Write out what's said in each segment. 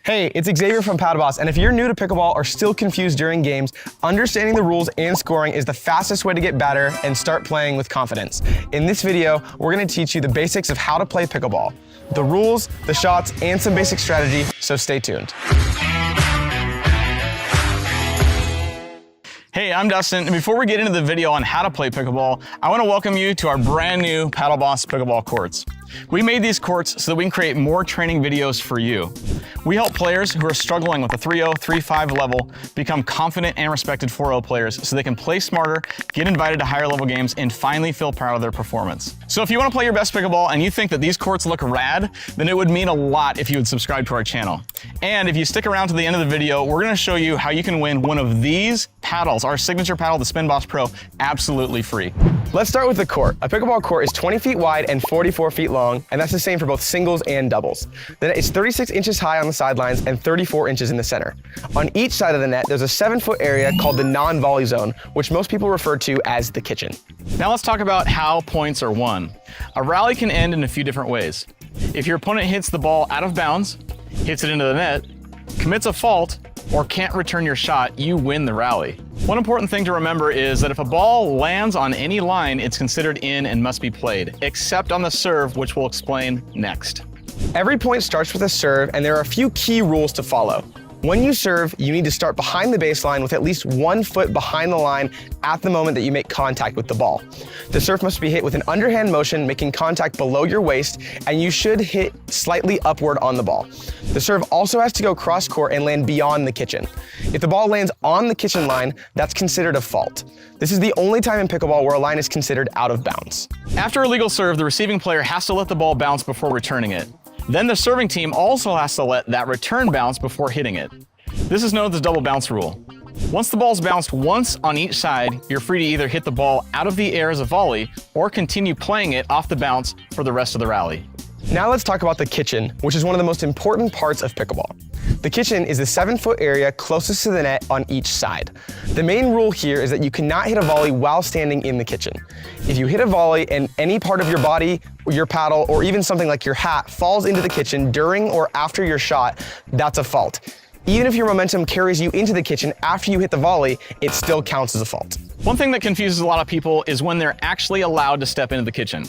Hey, it's Xavier from PaddleBoss, and if you're new to pickleball or still confused during games, understanding the rules and scoring is the fastest way to get better and start playing with confidence. In this video, we're going to teach you the basics of how to play pickleball, the rules, the shots, and some basic strategy, so stay tuned. Hey, I'm Dustin, and before we get into the video on how to play pickleball, I want to welcome you to our brand new PaddleBoss pickleball courts. We made these courts so that we can create more training videos for you. We help players who are struggling with a 3-0, 3-5 level become confident and respected 4-0 players so they can play smarter, get invited to higher level games, and finally feel proud of their performance. So if you want to play your best pickleball and you think that these courts look rad, then it would mean a lot if you would subscribe to our channel. And if you stick around to the end of the video, we're going to show you how you can win one of these paddles, our signature paddle, the Spin Boss Pro, absolutely free. Let's start with the court. A pickleball court is 20 feet wide and 44 feet long, and that's the same for both singles and doubles. The net is 36 inches high on the sidelines and 34 inches in the center. On each side of the net, there's a 7-foot area called the non-volley zone, which most people refer to as the kitchen. Now let's talk about how points are won. A rally can end in a few different ways. If your opponent hits the ball out of bounds, hits it into the net, commits a fault, or can't return your shot, you win the rally. One important thing to remember is that if a ball lands on any line, it's considered in and must be played, except on the serve, which we'll explain next. Every point starts with a serve, and there are a few key rules to follow. When you serve, you need to start behind the baseline with at least 1 foot behind the line at the moment that you make contact with the ball. The serve must be hit with an underhand motion, making contact below your waist, and you should hit slightly upward on the ball. The serve also has to go cross court and land beyond the kitchen. If the ball lands on the kitchen line, that's considered a fault. This is the only time in pickleball where a line is considered out of bounds. After a legal serve, the receiving player has to let the ball bounce before returning it. Then the serving team also has to let that return bounce before hitting it. This is known as the double bounce rule. Once the ball's bounced once on each side, you're free to either hit the ball out of the air as a volley or continue playing it off the bounce for the rest of the rally. Now let's talk about the kitchen, which is one of the most important parts of pickleball. The kitchen is the 7-foot area closest to the net on each side. The main rule here is that you cannot hit a volley while standing in the kitchen. If you hit a volley and any part of your body, your paddle, or even something like your hat falls into the kitchen during or after your shot, that's a fault. Even if your momentum carries you into the kitchen after you hit the volley, it still counts as a fault. One thing that confuses a lot of people is when they're actually allowed to step into the kitchen.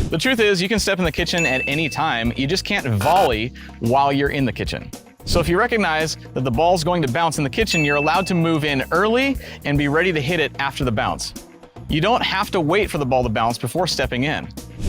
The truth is, you can step in the kitchen at any time, you just can't volley while you're in the kitchen. So if you recognize that the ball's going to bounce in the kitchen, you're allowed to move in early and be ready to hit it after the bounce. You don't have to wait for the ball to bounce before stepping in.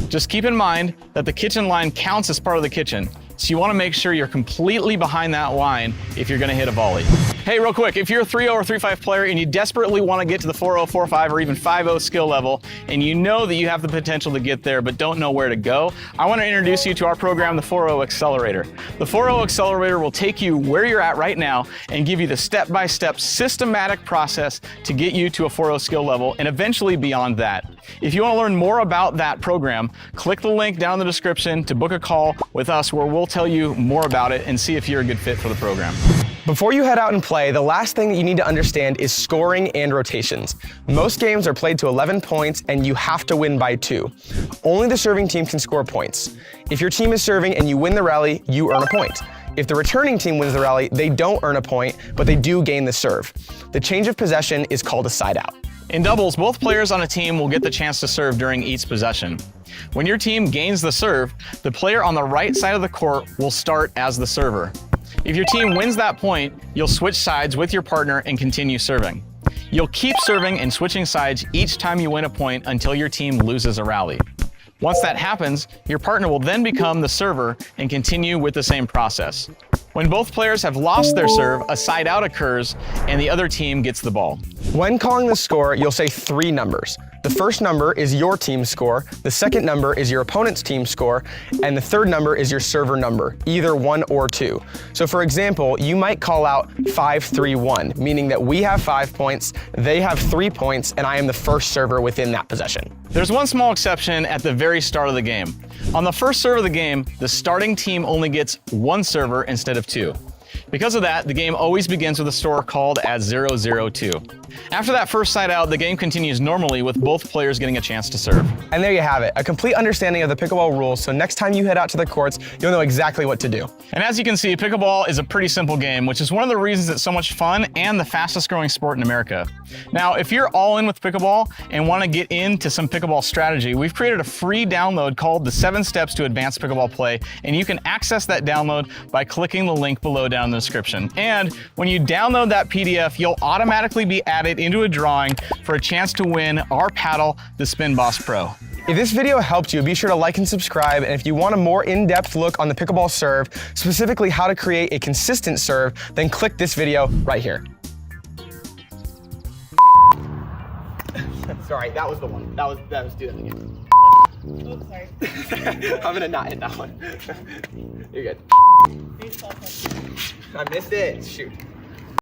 Just keep in mind that the kitchen line counts as part of the kitchen, so you want to make sure you're completely behind that line if you're going to hit a volley. Hey, real quick, if you're a 3-0 or 3-5 player and you desperately want to get to the 4-0, 4-5, or even 5-0 skill level, and you know that you have the potential to get there but don't know where to go, I want to introduce you to our program, the 4-0 Accelerator. The 4-0 Accelerator will take you where you're at right now and give you the step-by-step systematic process to get you to a 4-0 skill level and eventually beyond that. If you want to learn more about that program, click the link down in the description to book a call with us where we'll tell you more about it and see if you're a good fit for the program. Before you head out and play, the last thing that you need to understand is scoring and rotations. Most games are played to 11 points and you have to win by 2. Only the serving team can score points. If your team is serving and you win the rally, you earn a point. If the returning team wins the rally, they don't earn a point, but they do gain the serve. The change of possession is called a side out. In doubles, both players on a team will get the chance to serve during each possession. When your team gains the serve, the player on the right side of the court will start as the server. If your team wins that point, you'll switch sides with your partner and continue serving. You'll keep serving and switching sides each time you win a point until your team loses a rally. Once that happens, your partner will then become the server and continue with the same process. When both players have lost their serve, a side out occurs and the other team gets the ball. When calling the score, you'll say 3 numbers. The first number is your team's score, the second number is your opponent's team's score, and the third number is your server number, either 1 or 2. So for example, you might call out 5-3-1, meaning that we have 5 points, they have 3 points, and I am the first server within that possession. There's one small exception at the very start of the game. On the first serve of the game, the starting team only gets 1 server instead of 2. Because of that, the game always begins with a score called as 0-0-2. After that first side out, the game continues normally with both players getting a chance to serve. And there you have it, a complete understanding of the pickleball rules, so next time you head out to the courts, you'll know exactly what to do. And as you can see, pickleball is a pretty simple game, which is one of the reasons it's so much fun and the fastest growing sport in America. Now, if you're all in with pickleball and want to get into some pickleball strategy, we've created a free download called the 7 Steps to Advanced Pickleball Play, and you can access that download by clicking the link below down in the description. And when you download that PDF, you'll automatically be added into a drawing for a chance to win our paddle, the Spin Boss Pro. If this video helped you, be sure to like and subscribe, and if you want a more in-depth look on the pickleball serve, specifically how to create a consistent serve, then click this video right here. Sorry, that was the one. That was do that again. Oh, sorry. I'm gonna not hit that one. You're good. Baseball. I missed it. Shoot.